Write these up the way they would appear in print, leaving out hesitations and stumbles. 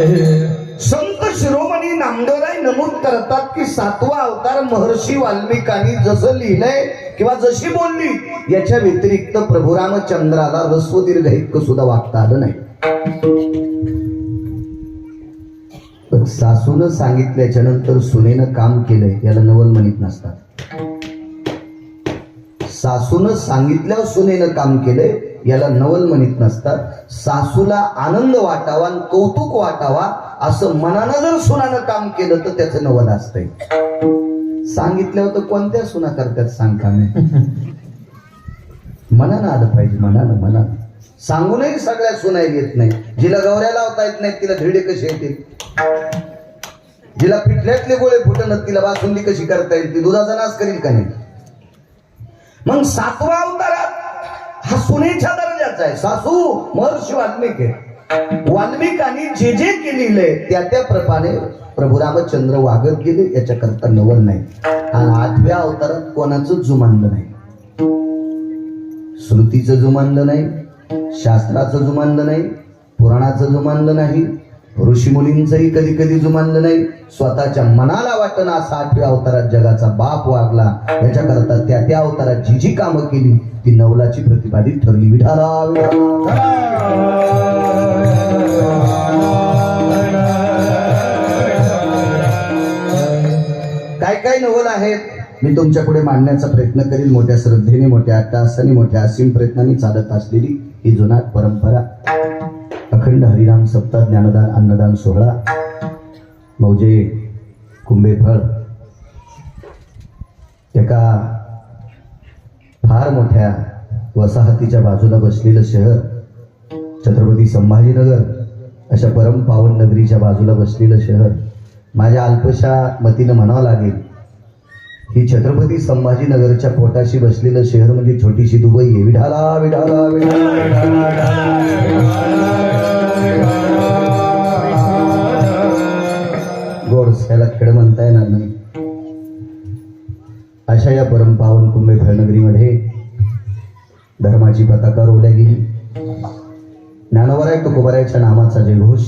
संत शिरोमणी नामदेवराय नमूद करतात की 7वा अवतार महर्षी वाल्मिकांनी जसं लिहिलंय किंवा जशी बोलली याच्या व्यतिरिक्त प्रभू रामचंद्राला ह्रस्व दीर्घ इतकं सुद्धा वागता आलं नाही. पण सासूनं सांगितल्याच्या नंतर सुनेनं काम केलंय याला नवल म्हणत नसतात. सासूनं सांगितल्यावर सुनेनं काम केलंय याला नवल म्हणत नसतात. सासूला आनंद वाटावा आणि कौतुक वाटावा असं मनानं जर सुनानं काम केलं तर त्याचं नवल असतंय. सांगितल्यावर तर कोणत्या सुना करतात सांगता मी. मनानं आलं पाहिजे, मनानं सांगूनही सगळ्या सुनायला येत नाही. जिला गवऱ्या लावता येत नाही तिला धिरडे कसे येतील, जिला पिठल्यातले गोळे फुटणं तिला बासुंदी कशी करता येईल, ती दुधाचा नाश करील का नाही. मग 7वा अवतारात हा सुनेच्या दर्जाचा आहे. सासू महर्षी वाल्मिकी, वाल्मिकांनी जे जे केलेलंय त्या प्रमाणे प्रभू रामचंद्र वागत गेले, याच्याकरता नवल नाही. आणि 8व्या अवतारात कोणाचं जुमानलं नाही, श्रुतीचं जुमानलं नाही, शास्त्राचं जुमानलं नाही, पुराणाचं जुमानलं नाही, ऋषी मुलींचंही कधी कधी जुमानलं नाही. स्वतःच्या मनाला वाटणं असा 8व्या अवतारात जगाचा बाप वागला. याच्याकरता त्या अवतारात जी जी कामं केली ती नवलाची प्रतिपादित ठरली. विठाला काय काय नवल आहेत मी तुमच्या पुढे मांडण्याचा प्रयत्न करीन. मोठ्या श्रद्धेने, मोठ्या अट्टाहासाने, मोठ्या असीम प्रयत्नाने चालत असलेली ही जुनाट परंपरा. अखंड हरिनाम सप्ताह, ज्ञानदान, अन्नदान सोहळा, मौजे कुंभेफळ, एका फार मोठ्या वसाहतीच्या बाजूला बसलेलं शहर छत्रपती संभाजीनगर, अशा परम पावन नगरीच्या बाजूला बसलेलं शहर. माझ्या अल्पशा मतीनं म्हणावं लागेल ही छत्रपती संभाजीनगरच्या पोटाशी बसलेलं शहर म्हणजे छोटीशी दुबई आहे. विठाला विठाला गोड्स, याला खेळ म्हणता येणार नाही. अशा या परम पावन कुंभेफळ नगरीमध्ये धर्माची पताका रोवल्या गेली. ज्ञानोबराय तुकोबारायच्या नामाचा जयघोष,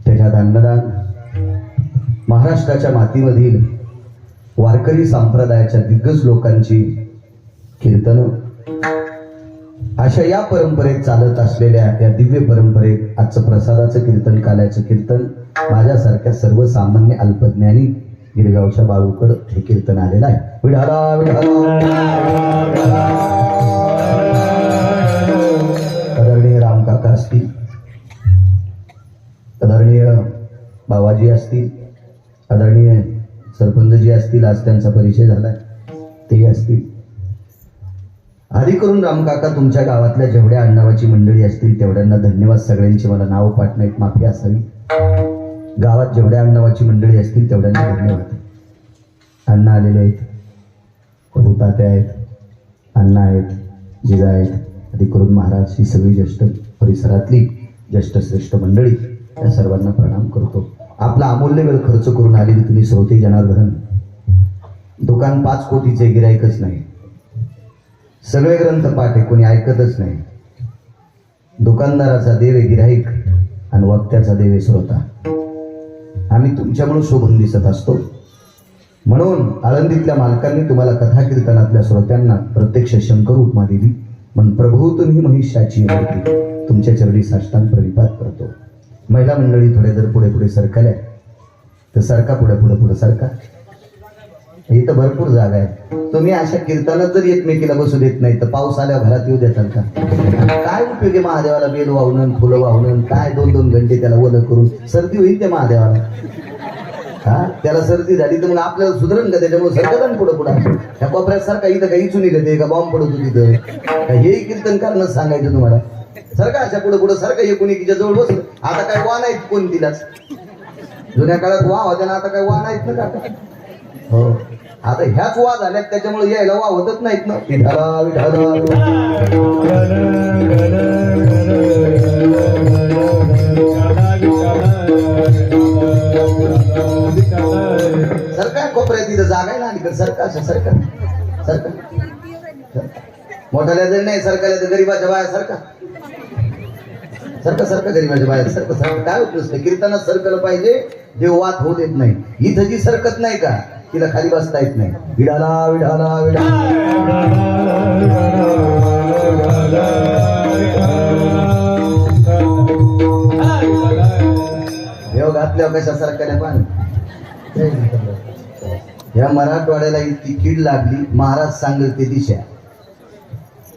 त्याच्यात अन्नदान, महाराष्ट्राच्या मातीमधील वारकरी संप्रदायाच्या दिग्गज लोकांची कीर्तन, अशा या परंपरेत चालत असलेल्या या दिव्य परंपरेत आजचं प्रसादाचं कीर्तन, काल्याचं कीर्तन माझ्यासारख्या सर्वसामान्य अल्पज्ञानी गिरगावच्या बाळूकड हे कीर्तन आलेलं आहे. विठाला विठाला. आदरणीय रामकाका असतील, आदरणीय बाबाजी असतील, आदरणीय सरपंचजी असतील, आज त्यांचा परिचय झालाय, ते असतील. आधी करून रामकाका तुमच्या गावातल्या जेवढ्या अण्णावाची मंडळी असतील तेवढ्यांना धन्यवाद. सगळ्यांची मला नाव पाठवण्यात माफी असावी. गावात जेवढ्या अण्णावाची मंडळी असतील तेवढ्यांना धन्यवाद. अण्णा आलेले आहेत, प्रभू तात्या आहेत, अण्णा आहेत, जिजा आहेत, आधी करून महाराज, ही सगळी ज्येष्ठ परिसरातली ज्येष्ठ श्रेष्ठ मंडळी, त्या सर्वांना प्रणाम करतो. आपला अमूल्य वेळ खर्च करून आलेली तुम्ही श्रोते जनार्दन. दुकान 5 कोटीचे, गिरायकच नाही, सगळे ग्रंथ पाठ आहे, कोणी ऐकतच नाही. दुकानदाराचा देव आहे गिराईक आणि वक्त्याचा देव आहे श्रोता. आम्ही तुमच्यामुळे शोभून दिसत असतो. म्हणून आळंदीतल्या मालकांनी तुम्हाला कथा कीर्तनातल्या श्रोत्यांना प्रत्यक्ष शंकर उपमा दिली. मन प्रभू तुम्ही महिषाची मूर्ती, तुमच्या चरणी साष्टांग प्रणिपात करतो. महिला मंडळी थोड्या जर पुढे पुढे सरकल्या तर सरका, पुढे पुढे पुढे सरका. इथं भरपूर जागा आहे. तुम्ही अशा कीर्तनात जर एकमेकीला बसू देत नाही तर पाऊस आल्यावर घरात येऊ देतात का? काय उपयोग आहे महादेवाला बेल वाहून, फुलं वाहून, काय 2-2 घंटे त्याला ओलं करून? सर्दी होईल त्या महादेवाला. हा, त्याला सर्दी झाली तर मग आपल्याला सुधरण का? त्याच्यामुळे सरकत पुढं पुढं त्या कोपऱ्यात सारखा इथं काही इचून निघते का? बॉम्ब पडतो तिथं का? हेही कीर्तन करणं सांगायचं तुम्हाला. सारखा अशा पुढं पुढं सारखं हे कोणी तिच्या जवळ बसलं. आता काय वा नाहीत कोण तिलाच. जुन्या काळात वा होत्या ना, आता काय वा नाहीत ना का? हो, आता ह्याच वा झाल्यात त्याच्यामुळे यायला वा होतच नाहीत ना. विठाला विठाला. सरकार कोपऱ्यात तिथं जागा आहे ना, आणि सरकार सरकार सरकार मोठ्याला जरी नाही सरकारला तर गरीबाच्या बाया सरकार. सारखं सारखं गरीबाच्या बाहेर सारखं सारखं काय होत नसतं. कीर्तनात सरकलं पाहिजे, देव वाद होऊ देत नाही. इथं जी सरकत नाही का तिला खाली बसता येत नाही. विडाला विडाला विडाला देव घातल्यावर कशा सरकारने पाणी. या मराठवाड्याला इतकी कीड लागली, महाराज सांगेल ते दिशा.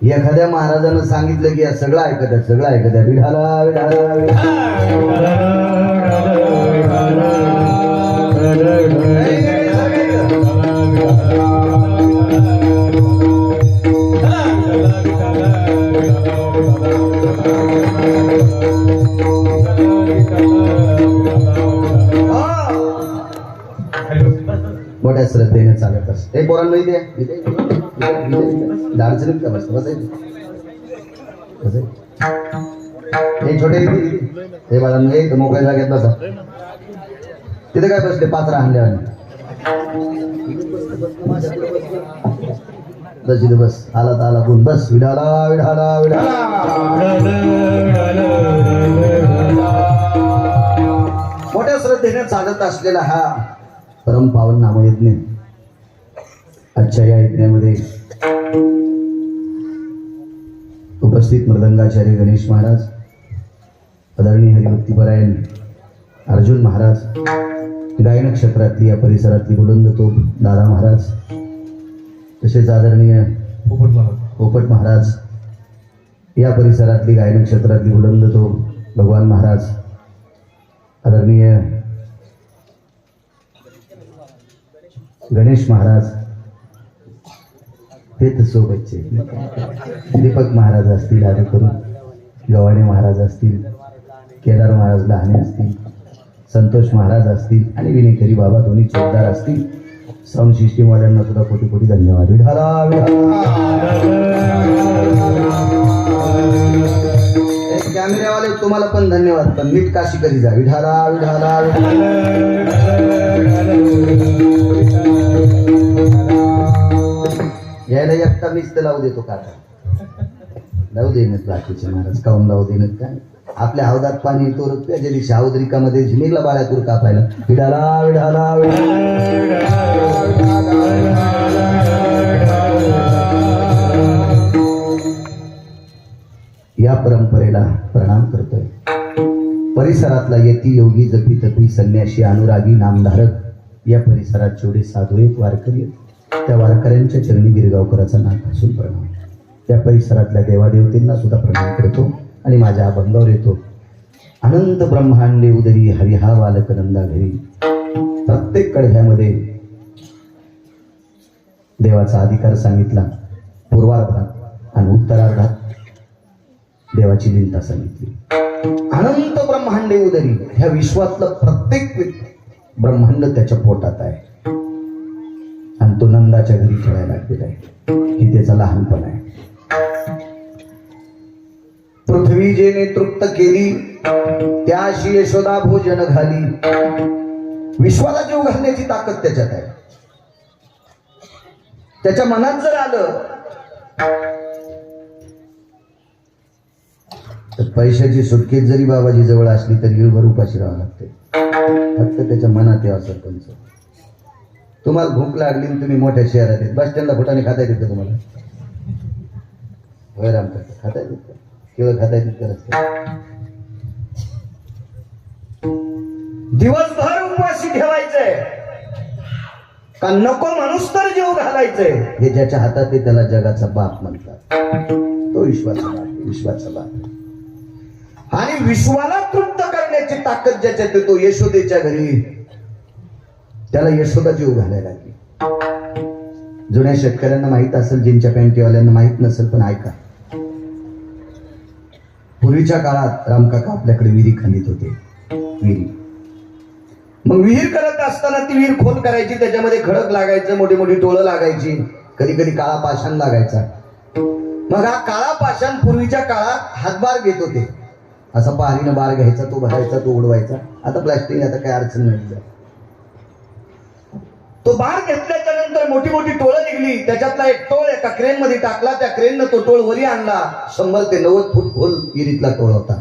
एखाद्या महाराजानं सांगितलं की या सगळं ऐकत सगळं ऐकत विढाला विढाला मोठ्या श्रद्धेने चालत असत. हे पोरांना इथे अडचणीत का बसत बसायचं. हे छोटे हे बाळांना एक मोकळ्या जागेत बसा. तिथे काय बसले पात्रा आणल्यावर बस इथे बस. आला तर आला कोण बस. विडाला विडाला विडाला मोठ्या श्रद्धेने चालत असलेला हा परम पावन नामयज्ञ. आजच्या या यज्ञामध्ये उपस्थित मृदंगाचार्य गणेश महाराज, आदरणीय हरिभक्तीपरायण अर्जुन महाराज, गायन क्षेत्रातली या परिसरातली बुलंद तोप दादा महाराज, तसेच आदरणीय पोपट महाराज, या परिसरातली गायन क्षेत्रातली बुलंद तोप भगवान महाराज, आदरणीय गणेश महाराज, ते तर सोबतचे दीपक महाराज असतील, आधी करून गव्हाणे महाराज असतील, केदार महाराज लहाने असतील, संतोष महाराज असतील आणि विनेकरी बाबा दोन्ही चौकदार असतील. साऊंड सिस्टीम वाल्यांना सुद्धा कोटी कोटी धन्यवाद. विढाला कॅमेऱ्यावाले तुम्हाला पण धन्यवाद. पण नीट काशी कधी जा. विढाला विढाला यायला एकटा मीच तर लावू देतो काका. लावू देण्यात बाकीचे महाराज काऊन लावू देण्यात काय. आपल्या हौदात पाणी येतो त्याच्या दिवशी हौदरिकामध्ये झिमिकला बाळ्या तूर कापायला. विडाला विडाला या परंपरेला प्रणाम करतोय. परिसरातला यती योगी जपी तपी संन्यासी अनुरागी नामधारक या परिसरात जेवढे साधू आहेत वारकरी आहेत त्या वारकऱ्यांच्या चरणी गिरगावकराचा नाकासून प्रणाम. त्या परिसरातल्या देवादेवतेंना सुद्धा प्रणाम करतो आणि माझ्या अभंगावर येतो. अनंत ब्रह्मांडे उदरी हरिहा बालक नंदा घरी. प्रत्येक कडव्यामध्ये देवाचा अधिकार सांगितला, पूर्वार्धात आणि उत्तरार्धात देवाची लीनता सांगितली. अनंत ब्रह्मांडे उदरी, ह्या विश्वातलं प्रत्येक ब्रह्मांड त्याच्या पोटात आहे आणि तो नंदाच्या घरी खेळायला लागलेला आहे. ही त्याचा लहानपण आहे. पृथ्वी जेने तृप्त केली त्याशी यशोदा भोजन घाली. विश्वाला जीव घालण्याची ताकद त्याच्यात आहे. त्याच्या मनात जर आलं तर पैशाची सुटकेत जरी बाबाजी जवळ असली तरी गिळभर उपाशी राहावं लागते. फक्त त्याच्या मनात यावं सरपंच. तुम्हाला भूक लागली आणि तुम्ही मोठ्या शहरात येत, बस स्टँडला फुटाने खाता येते का तुम्हाला? वैराम करता खाता येते केवळ खाता येते करत. दिवसभर उपवासी ठेवायचंय का नको माणूस तर जीव घालायचंय. हे ज्याच्या हातात आहे त्याला जगाचा बाप म्हणतात. तो विश्वाचा बाप, विश्वाचा बाप. आणि विश्वाला तृप्त करण्याची ताकद ज्याच्यात तो यशोदेच्या घरी, त्याला यशोदा जीव घालायला लागली. जुन्या शेतकऱ्यांना माहित असेल, ज्यांच्या पॅन्टीवाल्यांना माहित नसेल, पण ऐका. पूर्वीच्या काळात रामकाका आपल्याकडे विहिरी खणीत होते. विहिरी मग विहीर करत असताना ती विहीर खोल करायची, त्याच्यामध्ये खडक लागायचं, मोठी मोठी टोळं लागायची, कधी कधी काळा पाषाण लागायचा. मग हा काळा पाषाण पूर्वीच्या काळात हातभार घेत होते. असा पाणीनं बार घ्यायचा, तो भरायचा, तो उडवायचा. आता प्लास्टिक, आता काही अडचण नाही. तो बार घेतल्याच्या नंतर मोठी मोठी टोळं निघली. त्याच्यातला एक टोळ एका क्रेन मध्ये टाकला. त्या क्रेननं तो टोळ वरी आणला. 100 ते 90 फूट खोल विहिरीतला टोळ होता.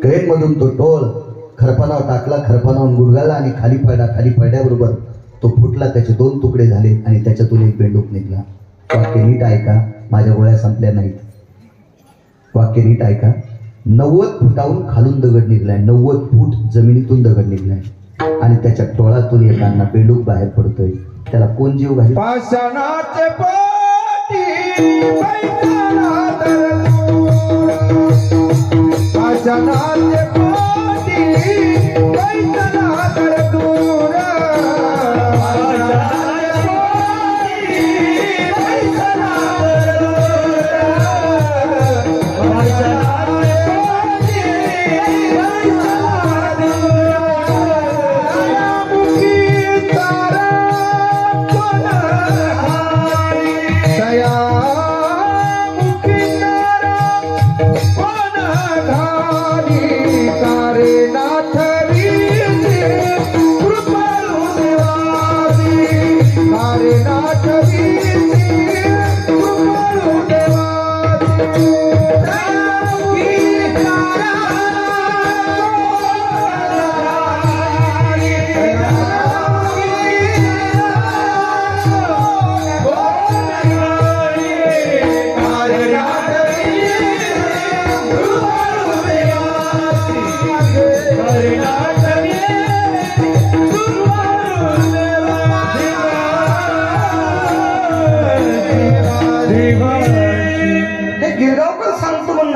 क्रेन मधून तो टोळ खरपानावर टाकला, खरपानावर गुडघाला आणि खाली पडल्याबरोबर तो फुटला, त्याचे 2 तुकडे झाले आणि त्याच्यातून एक बेंडूक निघला. वाक्य नीट ऐका, माझ्या गोळ्या संपल्या नाहीत. वाक्य नीट ऐका. 90 फुटाहून खालून दगड निघलाय, 90 फूट जमिनीतून दगड निघलाय आणि त्याच्या टोळातून येताना बेंडूक बाहेर पडतोय. त्याला कोण जीव घाली? पाषाणाचे पोटी पाषाणाचे पोटी दूर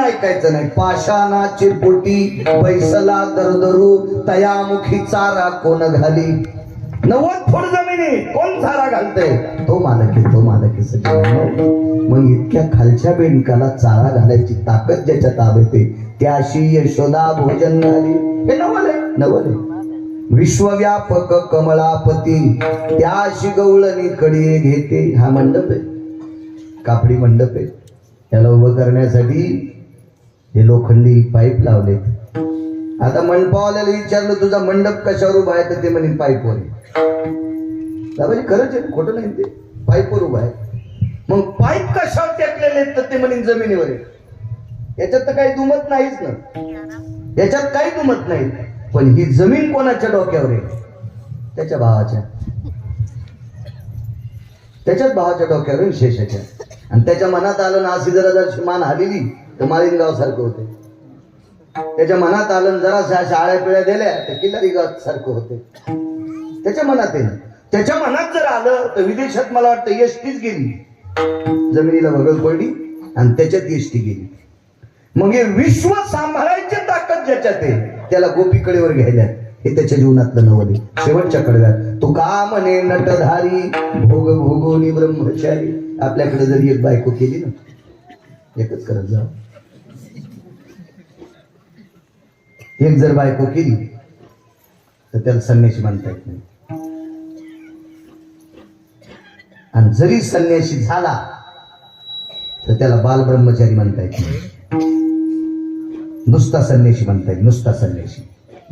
ऐकायचं नाही. पाषाणाची पोटी बैसला दरदरू, तयामुखी चारा कोण घाली. 90 फूट जमिनी कोण चारा घालतय? तो मालक आहे, तो मालक आहे सगळं. मग इतक्या खालच्या बेंडकाला चारा घालायची ताकद ज्याच्या ताब्यात आहे, त्याशी यशोदा भोजन घाली. हे नवल आहे, नवल आहे. विश्वव्यापक कमळापती त्याशी गवळणी कडे घेते. हा मंडप आहे, कापडी मंडप आहे. त्याला उभं करण्यासाठी हे लोखंडी पाईप लावलेत. आता मंडपावाल्याला विचारलं तुझा मंडप कशावर उभा आहे, तर ते म्हणे पाईपवर आहे. खरंच आहे, खोटं नाही, ते पाईपवर उभा आहे. मग पाईप कशावर टेकलेले आहेत, तर ते म्हणे जमिनीवर आहे. याच्यात तर काही दुमत नाहीच ना, याच्यात काही दुमत नाही. पण ही जमीन कोणाच्या डोक्यावर आहे? त्याच्या भावाच्या, त्याच्याच भावाच्या डोक्यावर विशेषाच्या. आणि त्याच्या मनात आलं ना, अशी जरा मान हलेली तर माळीनगाव सारखं होते. त्याच्या मनात आलं जरा शाळ्या पिळ्या दिल्या तर किल्लारी गाव सारखं होते. त्याच्या मनात आहे ना, त्याच्या मनात जर आलं तर विदेशात मला वाटतं एसटीच गेली, जमिनीला भगल पडली आणि त्याच्यात एसटी गेली. मग हे विश्व सांभाळायची ताकद ज्याच्यात आहे त्याला गोपीकडेवर घ्यायला, हे त्याच्या जीवनातलं नवल आहे. शेवटच्या कडव्यात तो का म्हणे नटधारी भोग भोगोनी ब्रह्मचारी. आपल्याकडे जरी एक बायको केली ना, एकच करत जा, एक जर बायको केली तर त्याला संन्याशी म्हणता येत नाही. आणि जरी संन्याशी झाला तर त्याला बाल ब्रह्मचारी म्हणता येत नाही. नुसता संन्याशी म्हणता येईल, नुसता संन्याशी.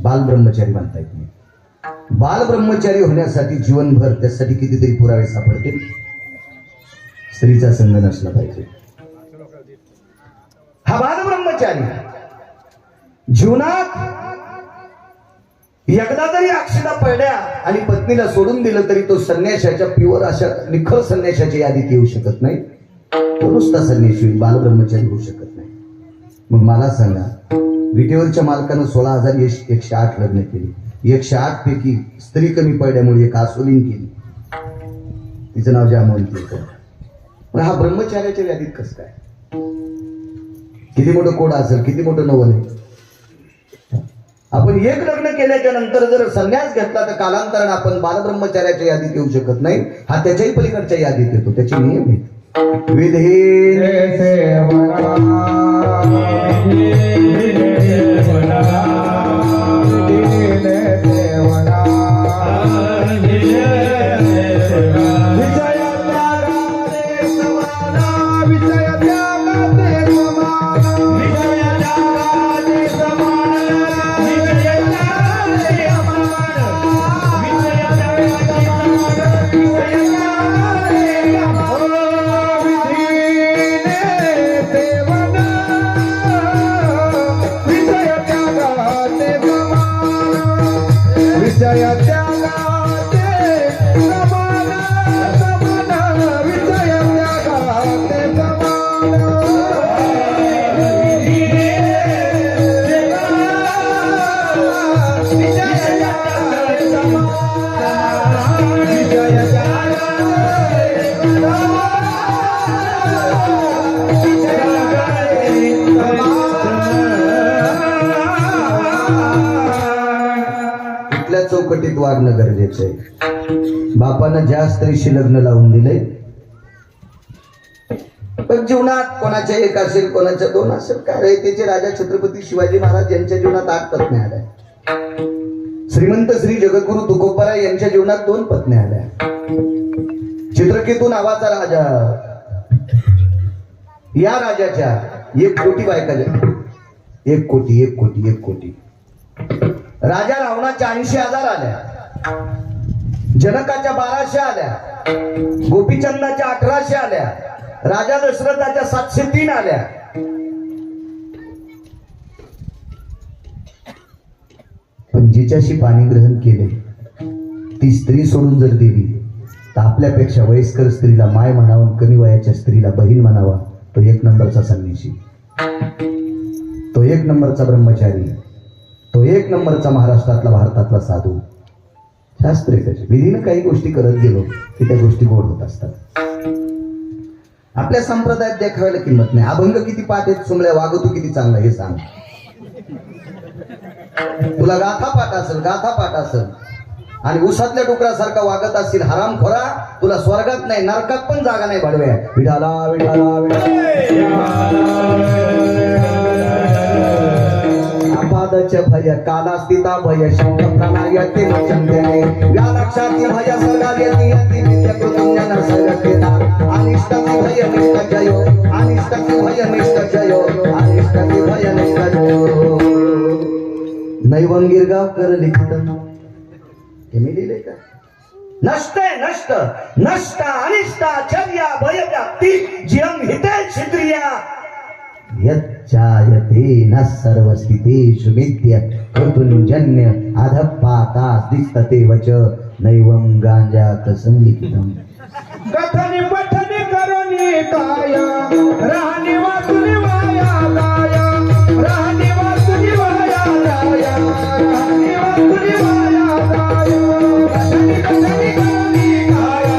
बाल ब्रह्मचारी म्हणता येत नाही. बाल ब्रह्मचारी होण्यासाठी जीवनभर त्यासाठी कितीतरी पुरावे सापडतील. स्त्रीचा संग नसला पाहिजे. हा बाल ब्रह्मचारी जीवनात एकदा जरी अक्षता पडल्या आणि पत्नीला सोडून दिलं तरी तो संन्याशाच्या प्युअर अशा निखळ संन्याशाच्या यादीत येऊ शकत नाही. तो नुसता संन्याशी बाल ब्रह्मचारी होऊ शकत नाही. मग मला सांगा, विटेवरच्या मालकानं 16,108 लग्न केली. 108 पैकी स्त्री कमी पडल्यामुळे एक आसोलीन केली, तिचं नाव जामवंती. पण हा ब्रह्मचार्याच्या यादीत कसं काय? किती मोठं कोड असेल, किती मोठं नवल आहे. आपण एक लग्न केल्याच्या नंतर जर संन्यास घेतला तर कालांतराने आपण बालब्रह्मचार्याच्या यादीत येऊ शकत नाही. हा त्याच्याही पलीकडच्या यादीत येतो. त्याचे नियम आहेत. विजय विषय त्यागाचे समान समान विषय त्यागाचे समान कुठल्या चौकटीत वागणं गरजेचं आहे. बापानं ज्या स्त्रीशी लग्न लावून दिले, पण जीवनात कोणाच्या एक असेल कोणाच्या दोन असेल. काय त्याचे राजा छत्रपती शिवाजी महाराज यांच्या जीवनात 8 पत्नी आल्या. श्रीमंत श्री जगद्गुरु तुकोबाराय यांच्या जीवनात 2 पत्नी आल्या. चित्रकेतू नावाचा राजा, या राजाच्या 1 कोटी बायका, 1 कोटी 1 कोटी 1 कोटी. राजा रावणाच्या 80,000 आल्या, जनकाच्या 1200 आल्या, गोपीचंदाच्या 1800 आल्या, राजा दशरथाच्या 703 आल्या. पण जिच्याशी पाणी ग्रहण केले ती स्त्री सोडून जर दिली तर आपल्यापेक्षा वयस्कर स्त्रीला माय म्हणावं, कमी वयाच्या स्त्रीला बहीण म्हणावा. तो 1 नंबरचा संन्यासी, तो 1 नंबरचा ब्रह्मचारी, तो 1 नंबरचा महाराष्ट्रातला भारतातला साधू. शास्त्रे कसे विधीनं काही गोष्टी करत गेलो की त्या गोष्टी गोड होत असतात. आपल्या संप्रदायात देखावायला किंमत नाही. अभंग किती पाठ आहेत, सुमल्या वागतो किती चांगला हे सांग. तुला गाथा पाठ असेल आणि उसातल्या डुकरासारखा वागत असतील हरामखोरा, तुला स्वर्गात नाही नरकात पण जागा नाही. भाडव्या विठाला विठाला अपादच भय कालास्थिता भय शब्द प्रणायते वचंतेने व्यालक्षाती भय सर्गायती यती नित्यकृतं जन सर्गकेता अनिष्टति भय निष्ठ जयो अनिष्टति भय निष्ठ जयो अनिष्टति भय निष्ठ जयो. नैवं गिरगावकर लिखितं हे मी लिहिले का? नष्ट नष्ट नष्ट अनिष्ट चर्या भय व्याप्ती जियं हिते छिद्रिया यच्चायते न सर्वस्थितेषु विद्य ऋतुंजन्य अधपातास् दिष्टते वच नैवं गांजा कसं लिखितं. कथनी पठनी करुणी काया राहणी वाचुनी वाया गाया राहणी वाचुनी वाया गाया राहणी वाचुनी वाया गाया कथनी कथनी करुणी काया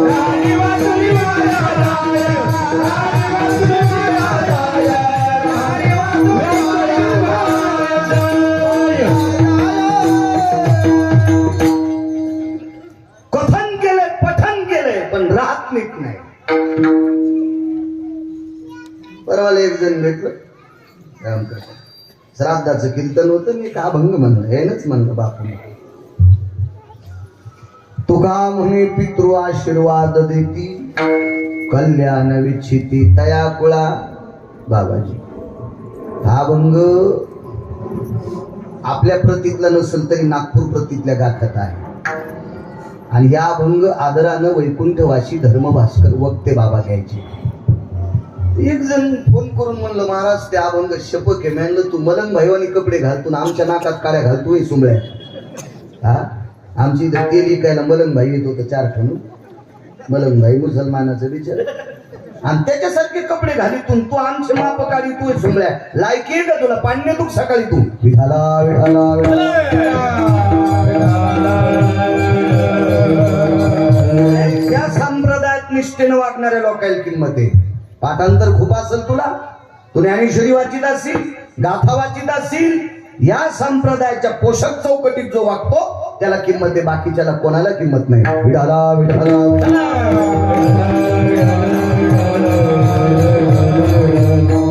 राहणी वाचुनी वाया गाया राहणी वाचुनी वाया गाया राहणी वाचुनी वाया कथन केले पठन केले पण राहत नीट नाही. परवाला एक जण भेटलं रामकृष्ण, श्राद्धाचं कीर्तन होतं, मी का अभंग म्हणलं, हेनच म्हणलं बापू. तुका म्हणे पितृ आशीर्वाद देती कल्याण विच्छिती तया कुळा. बाबाजी हा अभंग आपल्या प्रतीतला नसेल तरी नागपूर प्रतीतल्या गाथ्यात आहे. आणि या अभंग आदरानं वैकुंठवासी धर्मभास्कर वक्ते बाबा घ्यायचे. एक जण फोन करून म्हणलं, महाराज त्या अभंग शपक आहे. म्हणलं तू मलंग भाईवानी कपडे घालतून आमच्या नाकात काड्या घालतोय सुंबळ्या. हा आमची इथं तेल विकायला मलंग भाई येत होतं 4 ठणून. मलंग भाई मुसलमानाचं विचार आणि त्याच्यासारखे कपडे घालीतून तू आमचे माप काढी तू सुंबळ्या. लायकी आहे का तुला? पाण्य तू सकाळी तू विठाला विठाला या संप्रदायात निष्ठेनं वागणाऱ्या लोकांना किंमत आहे. पाठांतर खूप असेल तुला, तू ज्ञानेश्वरी वाचित असशील, गाथा वाचित असशील. या संप्रदायाच्या पोषक चौकटीत जो वागतो त्याला किंमत आहे, बाकीच्याला कोणाला किंमत नाही. विठाला विठाला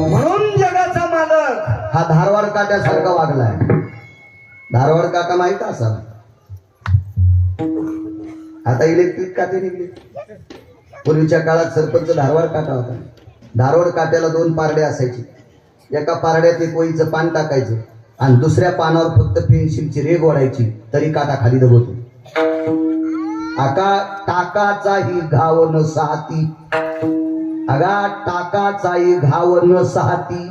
म्हणून जगाचा मालक हा धारवाड काट्यासारखा वागलाय. धारवाड काटा माहित असा, आता इलेक्ट्रिक काटे निघले. पूर्वीच्या काळात सरपंच धारवाड काटा होता. धारवाड काट्याला 2 पारडे असायचे. एका पारड्यात एक वहीचं पान टाकायचं आणि दुसऱ्या पानावर फक्त पेन्सिलची रेघ ओढायची तरी काटा खाली दबवतो. आका टाकाचाही घाव न साहती, अगा टाकाचाही घाव न साहती,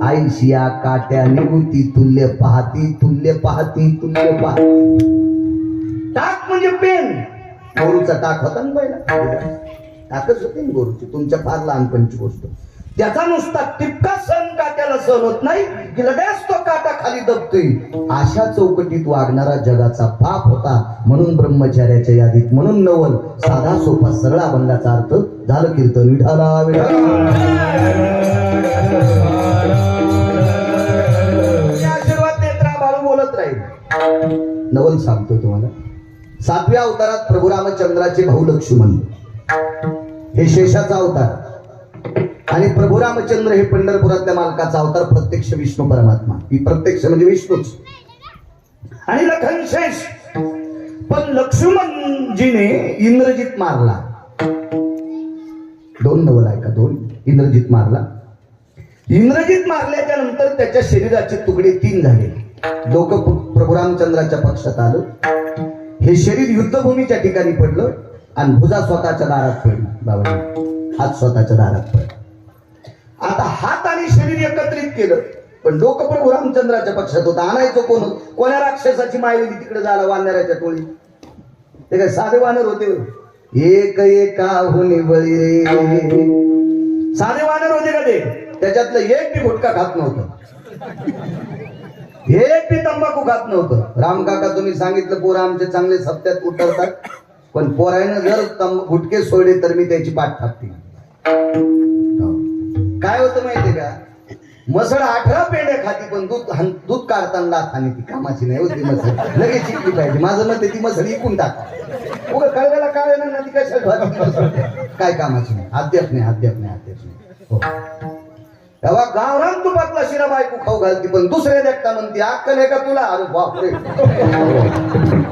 आईशिया काट्या निवृत्ती तुल्य पाहती तुल्य पाहती तुल्य पाहती. टाक म्हणजे पेन. गोरूचा टाक होता ना पहिला, टाकच होती ना गोरूची, तुमच्या फार लहानपणची गोष्ट. त्याचा नुसता टिपका सण काट्याला सहन होत नाही की लगेच तो काटा खाली दबतोय. अशा चौकटीत वागणारा जगाचा बाप होता. म्हणून ब्रह्मचार्याच्या यादीत, म्हणून नवल साधा सोपा सरळ अभंगाचा अर्थ झालं कीर्तन विठाला विठाला. आशीर्वाद नेत्रा बाळू बोलत राहील. नवल सांगतो तुम्हाला. 7व्या अवतारात प्रभू रामचंद्राचे भाऊ लक्ष्मण हे शेषाचा अवतार आणि प्रभू रामचंद्र हे पंढरपुरातल्या मालकाचा अवतार, प्रत्यक्ष विष्णू परमात्मा. ही प्रत्यक्ष म्हणजे विष्णूच आणि लखन शेष. पण लक्ष्मणजीने इंद्रजित मारला. 2 नवल आहे का, 2 इंद्रजित मारला. इंद्रजित मारल्याच्या नंतर त्याच्या शरीराचे तुकडे 3 झाले. डोकं प्रभू रामचंद्राच्या पक्षात आलं. हे शरीर युद्धभूमीच्या ठिकाणी पडलं आणि भुजा स्वतःच्या दारात पडला. बाबा हात स्वतःच्या दारात पडला. आता हात आणि शरीर एकत्रित केलं, पण डोकं प्रभू रामचंद्राच्या पक्षात होतं. आणायचं कोण? कोण्या राक्षसाची मायवली तिकडे झाला वानराच्या टोळी. ते काय साधे वानर होते? एक एकाहुनी बळी रे. साधे वानर होते का ते? त्याच्यातलं एक बी गुटखा खात नव्हतं, एक बी तंबाखू खात नव्हतं. राम काका तुम्ही सांगितलं पोरं आमचे चांगले सप्त्यात उतरतात, पण पोरायनं जर गुटके सोडले तर मी त्याची पाठ टाकते. काय होतं माहितीये का, मसळ 18 पेंड्या खाती पण दूध काढताना लाथ आणि ती कामाची नाही होती. मसळ लगेच शिकली पाहिजे. माझं मत ती मसळ इकून टाका. उगा कळव्याला काय ना ती कशा काय कामाची नाही. अद्याप नाही. हो तेव्हा गावरान तुपातला शिरा बायको खाऊ घालती, पण दुसऱ्या देखता म्हणते अक्कल आहे का तुला? अरे बापरे.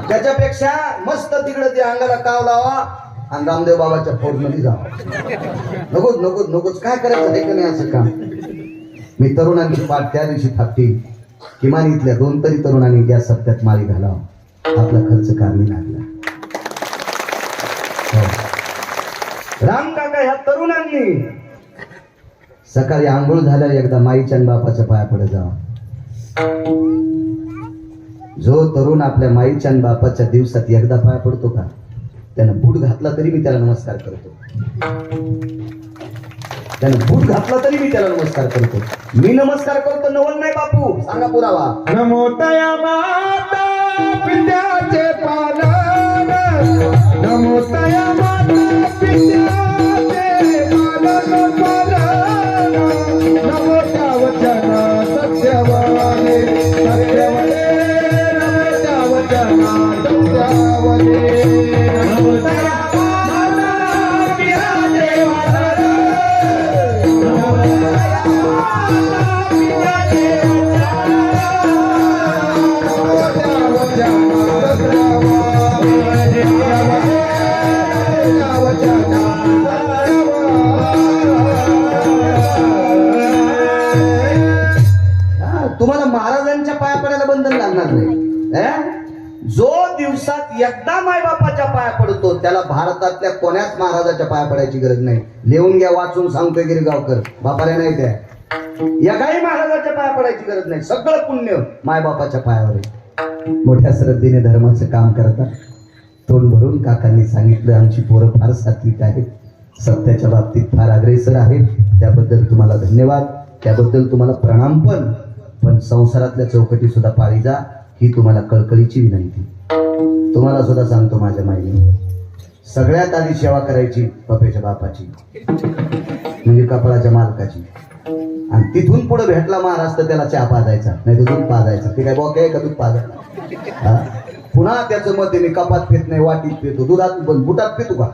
त्याच्यापेक्षा मस्त तिकडे ते अंगाला काव लावा आणि रामदेव बाबाच्या फोडमध्ये जावा. नकोच काय करायचं आहे का नाही असं काम. मी तरुणांची पाठ त्या दिवशी थापली. किमान इथल्या 2 तरी तरुणांनी या सप्त्यात माळी घालावा. आपला खर्च कारणी लागला. राम काका ह्या तरुणांनी सकाळी आंघोळ झाल्यावर एकदा माईच्या बापाच्या पाया पडत जावा. जो तरुण आपल्या माईच्या बापाच्या दिवसात एकदा पाया पडतो का, त्यानं बूट घातला तरी मी त्याला नमस्कार करतो. मी नमस्कार करतो. नवल नाही बापू, सांगा पुरावा. नमो तया माता पित्याचे पालन, नमो तया माता पित्याचे पालन. नमो त्या वचन सत्यवाने, नमो त्या वचन सत्यवाने. नमो तया माता पित्याचे पालन, नमो तया माता पित्याचे तुम्हाला महाराजांच्या पाया पडायला बंधन लागणार नाही. जो दिवसात एकदा मायबापाच्या पाया पडतो त्याला भारतातल्या कोण्याच महाराजाच्या पाया पडायची गरज नाही. लिहून घ्या, वाचून सांगतोय गिरगावकर, बापाला नाही त्या एकाही महाराजाच्या पाया पडायची गरज नाही. सगळं पुण्य मायबापाच्या पायावर आहे. मोठ्या श्रद्धेने धर्माचं काम करतात. तोंड भरून काकांनी सांगितलं आमची पोरं फार सात्विक आहेत, सत्याच्या बाबतीत फार अग्रेसर आहेत. त्याबद्दल तुम्हाला धन्यवाद, त्याबद्दल तुम्हाला प्रणाम. पण संसारातल्या चौकटी सुद्धा पाळी जा, ही तुम्हाला कळकळीची विनंती. तुम्हाला सुद्धा सांगतो माझ्या माईने सगळ्यात आधी सेवा करायची पप्याच्या बापाची, म्हणजे कपाळाच्या मालकाची. आणि तिथून पुढे भेटला महाराज तर त्याला चहा पाजायचा, नाही तर दूध पाजायचा. ते काय बॉके आहे का दूध पाजायला? पुन्हा त्याचं मत मी कपात पित नाही, वाटीत पितो, दुधात बुटात पितो का?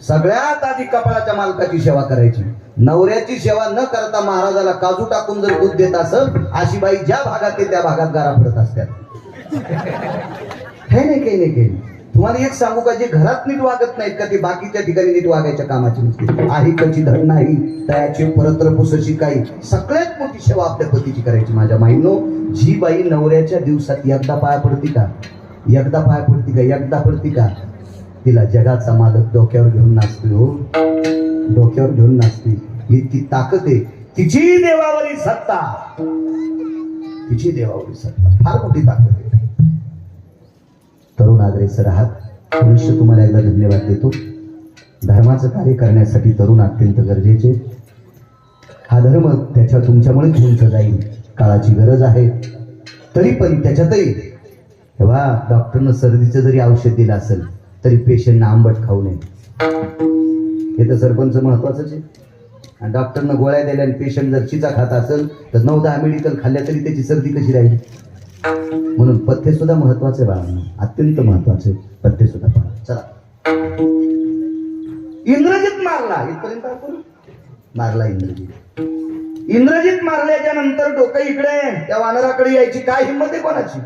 सगळ्यात आधी कपाळाच्या मालकाची सेवा करायची. नवऱ्याची सेवा न करता महाराजाला काजू टाकून जर दूध देत असेल, अशी बाई ज्या भागात त्या भागात गारा पडत असतात. हे नाही काही तुम्हाला एक सांगू का, जे घरात नीट वागत नाहीत का ते बाकीच्या ठिकाणी नीट वागायच्या कामाची नसते. आई कची धन नाही तयाची परत्र पुसशी काही. सगळ्यात मोठी सेवा आपल्या पतीची करायची. माझ्या माईनो, जी बाई नवऱ्याच्या दिवसात एकदा पाया पडती का, तिला जगाचा मालक डोक्यावर घेऊन नाचते. हो, डोक्यावर घेऊन नाचते. इतकी ताकद आहे तिची देवावरी सत्ता, फार मोठी ताकद आहे. तरुण अग्रेसर आहात. मनुष्य तुम्हाला एकदा धन्यवाद देतो. धर्माचं कार्य करण्यासाठी तरुण अत्यंत गरजेचे. हा धर्म त्याच्या तुमच्यामुळेच उंच जाईल. काळाची गरज आहे. तरी पण त्याच्यातही तेव्हा डॉक्टरनं सर्दीचं जरी औषध दिलं असेल तरी पेशंटनं आंबट खाऊ नये. हे तर सरपंच महत्वाचंच आहे. आणि डॉक्टरनं गोळ्या दिल्या आणि पेशंट जर चिचा खात असेल तर 9-10 मेडिकल खाल्ल्या तरी त्याची सर्दी कशी राहील. म्हणून पथ्य सुद्धा महत्वाचे बाळांना, अत्यंत महत्वाचे. पथ्य सुद्धा पाळा. चला. इंद्रजित मारला इथपर्यंत आपण मारला. इंद्रजित मारल्याच्या नंतर डोकं इकडे त्या वानराकडे यायची काय हिंमत आहे कोणाची.